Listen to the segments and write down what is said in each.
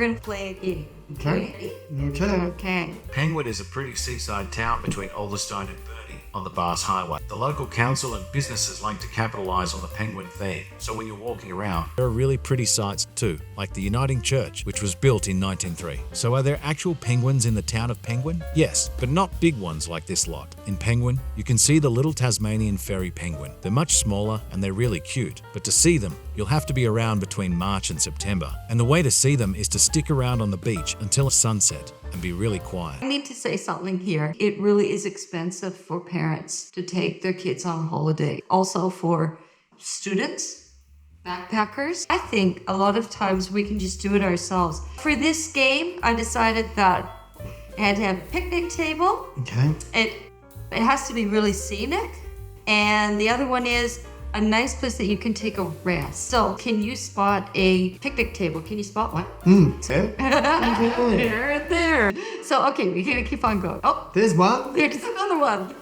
going to play a game. Okay. Okay. Penguin is a pretty seaside town between Alderstone and Burnie on the Bass Highway. The local council and businesses like to capitalise on the penguin theme, so when you're walking around, there are really pretty sights too, like the Uniting Church, which was built in 1903. So are there actual penguins in the town of Penguin? Yes, but not big ones like this lot. In Penguin, you can see the little Tasmanian fairy penguin. They're much smaller and they're really cute, but to see them, you'll have to be around between March and September. And the way to see them is to stick around on the beach until sunset and be really quiet. I need to say something here. It really is expensive for parents to take their kids on holiday. Also for students, backpackers. I think a lot of times we can just do it ourselves. For this game, I decided that I had to have a picnic table. Okay. It has to be really scenic. And the other one is a nice place that you can take a rest. So can you spot a picnic table? Can you spot one? There. So, okay, we're going to keep on going. Oh, There's one. there's another one.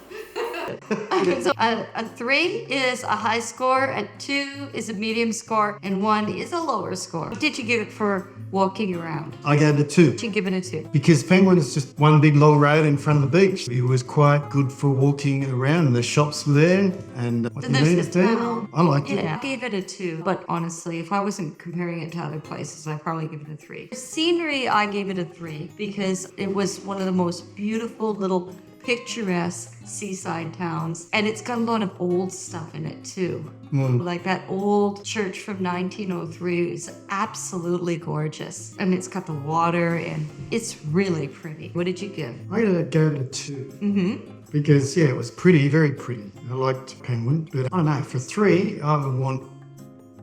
So a 3 is a high score, a 2 is a medium score, and 1 is a lower score. What did you give it for walking around? I gave it a 2. Did you give it a 2? Because Penguin is just one big long road in front of the beach. It was quite good for walking around, and the shops were there, and what Then you there's need the to do. town. I liked it. Yeah, I gave it a 2. But honestly, if I wasn't comparing it to other places, I'd probably give it a 3. For scenery, I gave it a 3 because it was one of the most beautiful little picturesque seaside towns. And it's got a lot of old stuff in it too. Like that old church from 1903 is absolutely gorgeous. And it's got the water and it's really pretty. What did you give? I gave it a 2. Because, yeah, it was pretty, very pretty. I liked Penguin. But I don't know, for 3, I would want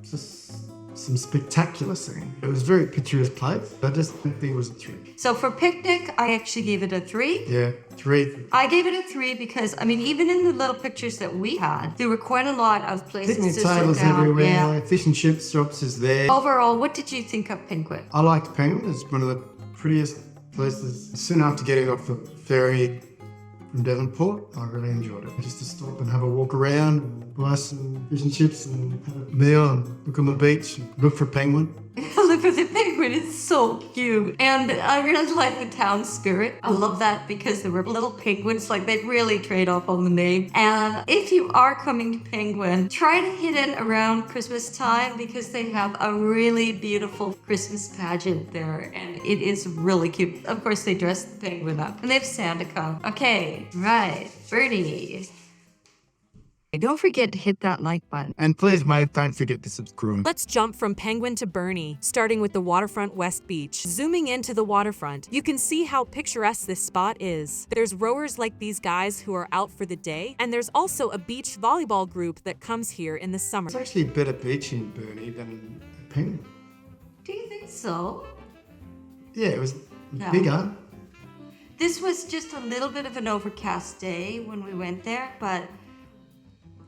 just some spectacular scene. It was a very picturesque place. I just think it was a 3. So for picnic, I actually gave it a 3. Yeah, 3. I gave it a 3 because, I mean, even in the little pictures that we had, there were quite a lot of places Picnic to sit tables down. everywhere, Yeah. fish and chips shops is there. Overall, what did you think of Penguin? I liked Penguin. It's one of the prettiest places. Soon after getting off the ferry from Devonport, I really enjoyed it. Just to stop and have a walk around, buy some fish and chips and have a meal and look on the beach and look for a penguin. Look at the penguin, it's so cute. And I really like the town spirit. I love that because there were little penguins, like they really trade off on the name. And if you are coming to Penguin, try to hit it around Christmas time because they have a really beautiful Christmas pageant there and it is really cute. Of course, they dress the penguin up and they have Santa come. Okay, right, Burnie. Don't forget to hit that like button. And please, mate, don't forget to subscribe. Let's jump from Penguin to Burnie, starting with the waterfront West Beach. Zooming into the waterfront, you can see how picturesque this spot is. There's rowers like these guys who are out for the day, and there's also a beach volleyball group that comes here in the summer. It's actually a better beach in Burnie than Penguin. Do you think so? Yeah, it was No. bigger. This was just a little bit of an overcast day when we went there, but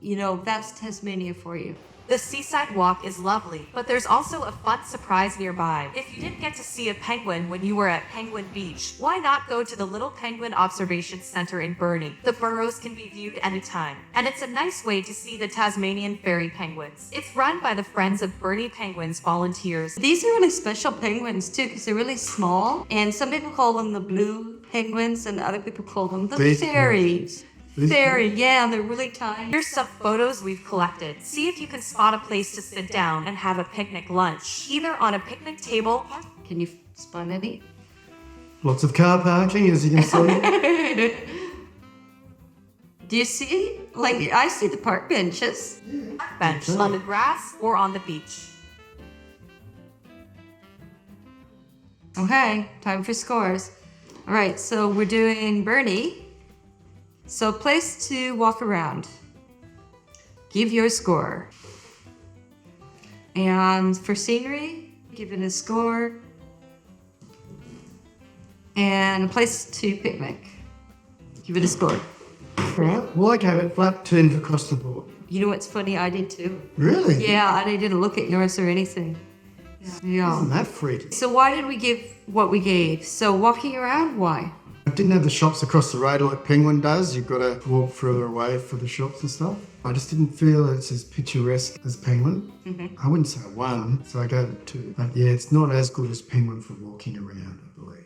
you know, that's Tasmania for you. The seaside walk is lovely, but there's also a fun surprise nearby. If you didn't get to see a penguin when you were at Penguin Beach, why not go to the Little Penguin Observation Center in Burnie? The burrows can be viewed anytime, and it's a nice way to see the Tasmanian fairy penguins. It's run by the Friends of Burnie Penguins volunteers. These are really special penguins too, because they're really small, and some people call them the blue penguins, and other people call them the These- fairies. These- Fairy, yeah, they're really tiny. Here's some photos we've collected. See if you can spot a place to sit down and have a picnic lunch, either on a picnic table. Can you spot any? Lots of car parking, as you can see. Do you see? Like, I see the park benches. Bench on the grass or on the beach. Okay, time for scores. All right, so we're doing Burnie. So place to walk around. Give your score. And for scenery, give it a score. And a place to picnic. Give it a score. Right. Well, I gave it flat 10 across the board. You know what's funny? I did too. Really? Yeah, and I didn't look at yours or anything. Yeah. Isn't that freaky? So why did we give what we gave? So walking around, why? It didn't have the shops across the road like Penguin does. You've got to walk further away for the shops and stuff. I just didn't feel it's as picturesque as Penguin. I wouldn't say 1, so I gave it 2. But yeah, it's not as good as Penguin for walking around, I believe.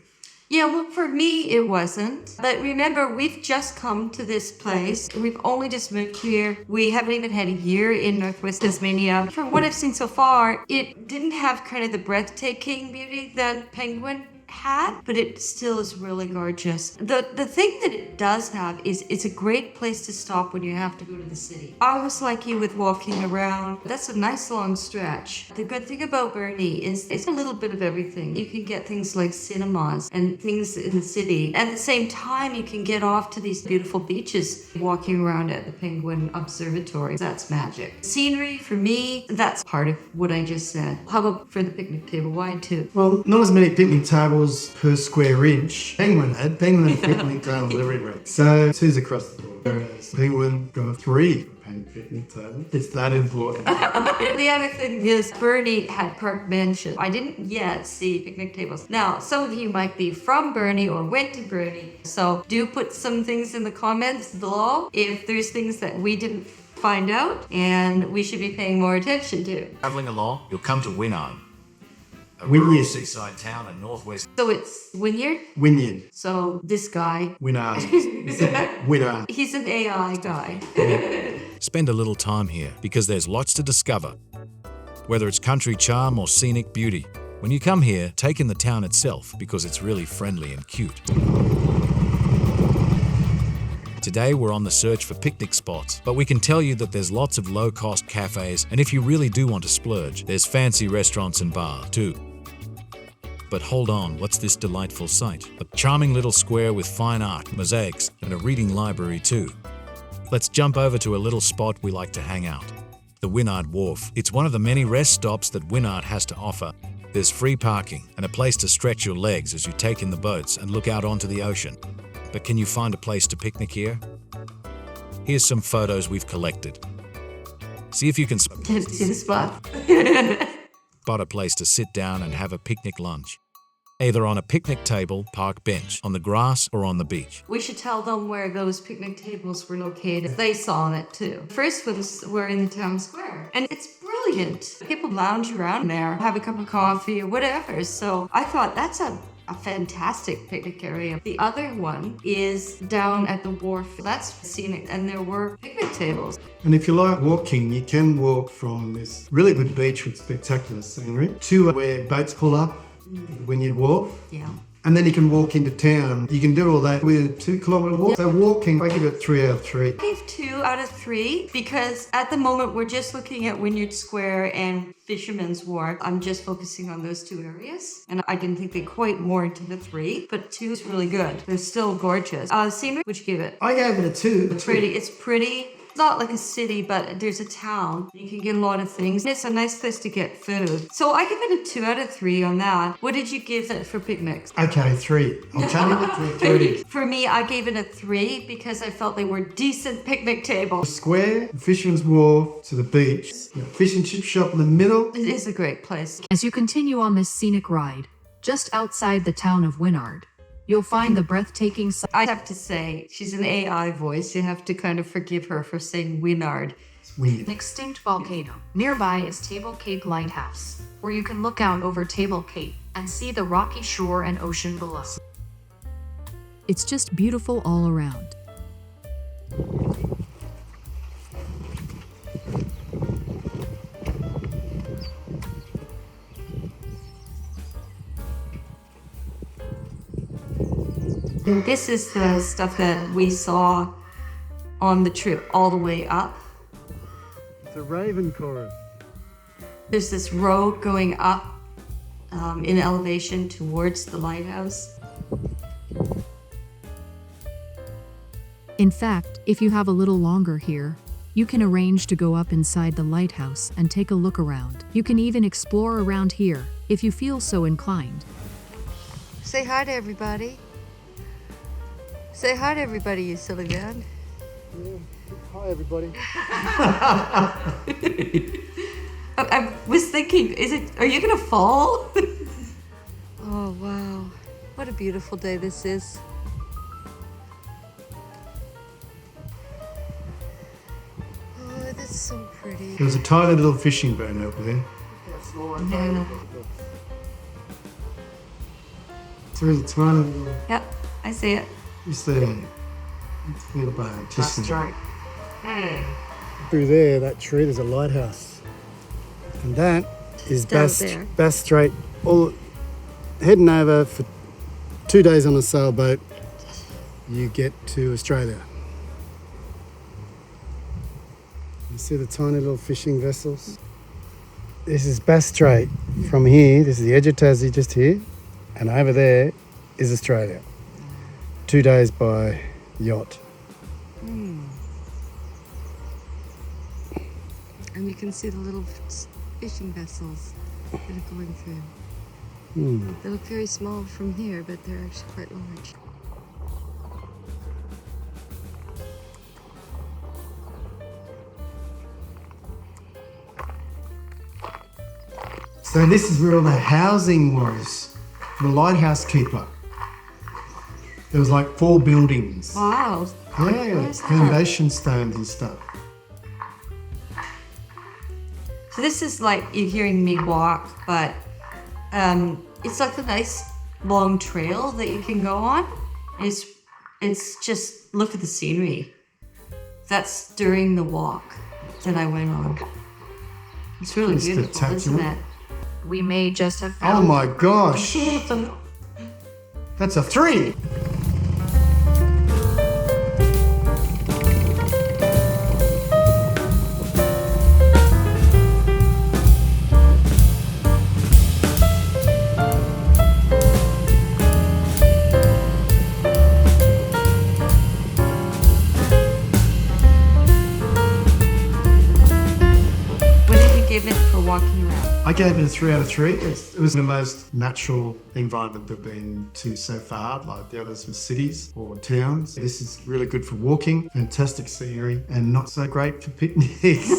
Yeah, well, for me, it wasn't. But remember, we've just come to this place. We've only just moved here. We haven't even had a year in Northwest Tasmania. From what I've seen so far, it didn't have kind of the breathtaking beauty that Penguin had, but it still is really gorgeous. The thing that it does have is it's a great place to stop when you have to go to the city. I was like you with walking around. That's a nice long stretch. The good thing about Burnie is it's a little bit of everything. You can get things like cinemas and things in the city. At the same time, you can get off to these beautiful beaches walking around at the Penguin Observatory. That's magic. Scenery, for me, that's part of what I just said. How about for the picnic table? Why 2? Well, not as many picnic tables per square inch. Penguin had picnic tables everywhere. So 2's across the board. Whereas Penguin got 3 for picnic table. It's that important. The other thing is Burnie had park benches. I didn't yet see picnic tables. Now, some of you might be from Burnie or went to Burnie, so do put some things in the comments below if there's things that we didn't find out and we should be paying more attention to. Travelling along, you'll come to Wynyard, a Wynyard. rural seaside town in northwest. So it's Wynyard. Wynyard. So this guy, Wynyard. Wynyard. he's an AI guy. Spend a little time here because there's lots to discover. Whether it's country charm or scenic beauty, when you come here, take in the town itself because it's really friendly and cute. Today we're on the search for picnic spots, but we can tell you that there's lots of low-cost cafes, and if you really do want to splurge, there's fancy restaurants and bars too. But hold on, what's this delightful sight? A charming little square with fine art, mosaics, and a reading library too. Let's jump over to a little spot we like to hang out. The Wynyard Wharf. It's one of the many rest stops that Wynyard has to offer. There's free parking and a place to stretch your legs as you take in the boats and look out onto the ocean. But can you find a place to picnic here? Here's some photos we've collected. See if you can spot See the spot? a place to sit down and have a picnic lunch. Either on a picnic table, park bench, on the grass, or on the beach. We should tell them where those picnic tables were located. They saw it too. First ones were in the town square. And it's brilliant. People lounge around there, have a cup of coffee or whatever. So I thought that's a fantastic picnic area. The other one is down at the wharf. That's scenic, and there were picnic tables. And if you like walking, you can walk from this really good beach with spectacular scenery to where boats pull up when you walk. Yeah. And then you can walk into town. You can do all that with a 2-kilometre walk. So walking, I give it 3 out of 3. I gave 2 out of 3 because at the moment we're just looking at Wynyard Square and Fisherman's Wharf. I'm just focusing on those 2 areas, and I didn't think they quite warranted a 3, but 2 is really good. They're still gorgeous. Scenery, which you give it? I gave it a 2. It's pretty. It's not like a city, but there's a town. You can get a lot of things. It's a nice place to get food. So I give it a 2 out of 3 on that. What did you give it for picnics? Okay, 3. I'll change it to 3. For me, I gave it a 3 because I felt they were decent picnic tables. Square, Fisherman's Wharf to the beach. Fish and chip shop in the middle. It is a great place. As you continue on this scenic ride, just outside the town of Wynyard, you'll find the breathtaking sight. I have to say, she's an AI voice. You have to kind of forgive her for saying Wynyard. It's weird. An extinct volcano. Nearby is Table Cape Lighthouse, where you can look out over Table Cape and see the rocky shore and ocean below. It's just beautiful all around. And this is the stuff that we saw on the trip all the way up. It's a raven chorus. There's this road going up in elevation towards the lighthouse. In fact, if you have a little longer here, you can arrange to go up inside the lighthouse and take a look around. You can even explore around here if you feel so inclined. Say hi to everybody. Say hi to everybody, you silly man. Hi, everybody. I was thinking, are you gonna fall? Oh wow, what a beautiful day this is. That's so pretty. There was a tiny little fishing boat over there. Yeah. It's a really tiny little, Yep, I see it. just there. It's a little boat. Just That's right. through there, that tree, there's a lighthouse. And that is Down there. Bass Strait. All heading over for 2 days on a sailboat, you get to Australia. You see the tiny little fishing vessels? This is Bass Strait. From here, this is the edge of Tassie, just here, and over there is Australia. 2 days by yacht. And you can see the little fishing vessels that are going through. They look very small from here, but they're actually quite large. So this is where all the housing was. The lighthouse keeper. There was like 4 buildings. Wow. Yeah, Where's that? foundation stones and stuff. So this is like you're hearing me walk, but it's like a nice long trail that you can go on. It's just look at the scenery. That's during the walk that I went on. It's really It's beautiful, isn't spectacular. it? We may just have Oh found my gosh. That's a 3. What did you give it for walking around? I gave it a 3 out of 3. It was the most natural environment we've been to so far. Like the others were cities or towns. This is really good for walking, fantastic scenery, and not so great for picnics.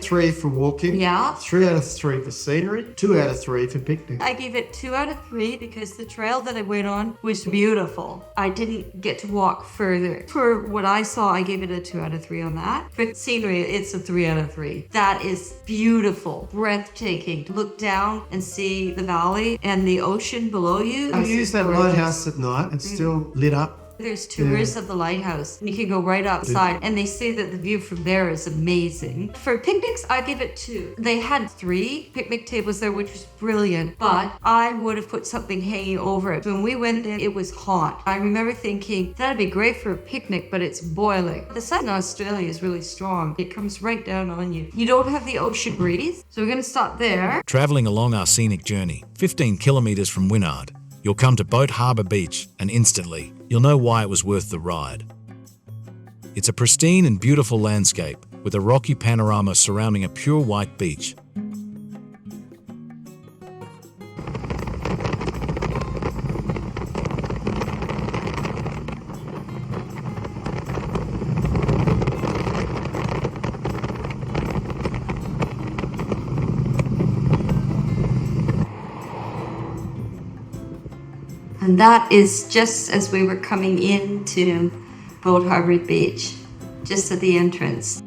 3 for walking. Yeah. 3 out of 3 for scenery. 2 out of 3 for picnic. I gave it 2 out of 3 because the trail that I went on was beautiful. I didn't get to walk further. For what I saw, I gave it a 2 out of 3 on that. For scenery, it's a 3 out of 3. That is beautiful, breathtaking. To look down and see the valley and the ocean below you. I use that lighthouse at night. It's still lit up. There's tours of the lighthouse, and you can go right outside, and they say that the view from there is amazing. For picnics, I give it 2. They had 3 picnic tables there, which was brilliant, but I would have put something hanging over it. When we went in, it was hot. I remember thinking, that'd be great for a picnic, but it's boiling. The sun in Australia is really strong. It comes right down on you. You don't have the ocean breeze, so we're gonna stop there. Travelling along our scenic journey, 15 kilometres from Wynyard, you'll come to Boat Harbour Beach, and instantly, you'll know why it was worth the ride. It's a pristine and beautiful landscape with a rocky panorama surrounding a pure white beach. And that is just as we were coming into Boat Harbour Beach, just at the entrance.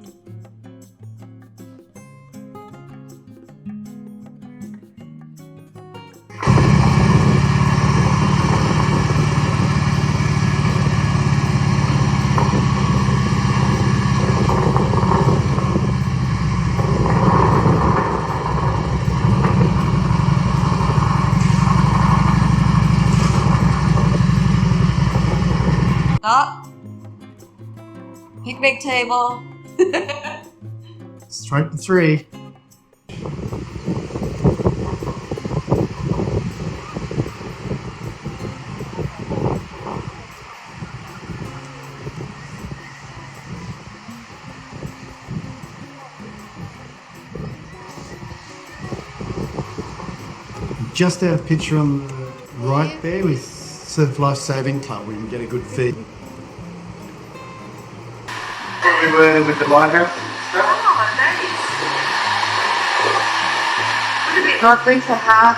Stop. Picnic table. Straight to 3. Just out of picture on the right there with Surf Life Saving Club, we can get a good feed. We were with the lighthouse. Would it be lovely to have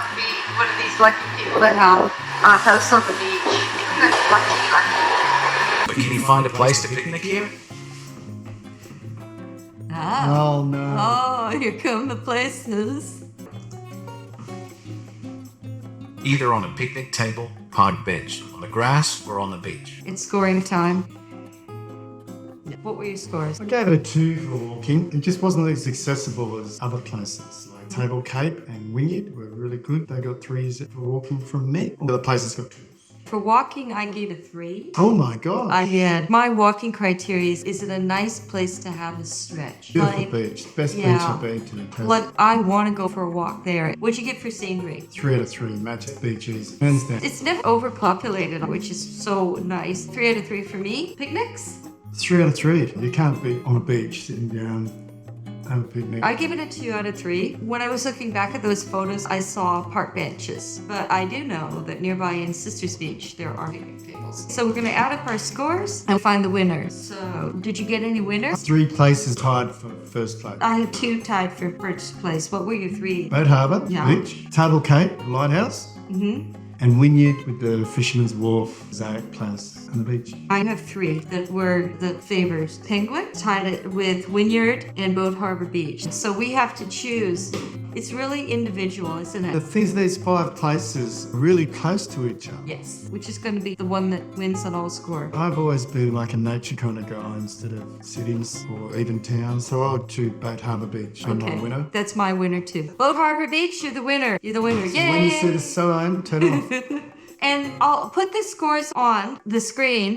one of these lucky people that have a house on the beach? That's lucky. But can you find a place to picnic here? Oh no. Oh, here come the places. Either on a picnic table, park bench, on the grass, or on the beach. It's scoring time. What were your scores? I gave it a 2 for walking. It just wasn't as accessible as other places. Like Table Cape and Wynyard were really good. They got 3s for walking from me. The other places got 2s. For walking, I gave a 3. Oh my god. My walking criteria is it a nice place to have a stretch? Beautiful beach. Best beach I've been to. Like, I want to go for a walk there. What'd you get for scenery? 3 out of 3. Magic beaches. Hands down. It's never overpopulated, which is so nice. 3 out of 3 for me. Picnics? 3 out of 3. You can't be on a beach sitting down, have a picnic. I give it a 2 out of 3. When I was looking back at those photos, I saw park benches. But I do know that nearby in Sisters Beach, there are picnic tables. So we're going to add up our scores and find the winners. So, did you get any winners? 3 places tied for first place. I had 2 tied for first place. What were your 3? Boat Harbour Yeah. Beach, Table Cape, Lighthouse, and Wynyard with the Fisherman's Wharf, Zodiac Place, and the beach. I have 3 that were the favors. Penguin, tied it with Wynyard and Boat Harbour Beach. So we have to choose. It's really individual, isn't The it? thing is, these 5 places are really close to each other. Yes. Which is going to be the one that wins on all score. I've always been like a nature kind of guy instead of cities or even towns, so I would choose Boat Harbour Beach for my winner. That's my winner too. Boat Harbour Beach, you're the winner. You're the winner. Yay! When you see the sign, turn it off. And I'll put the scores on the screen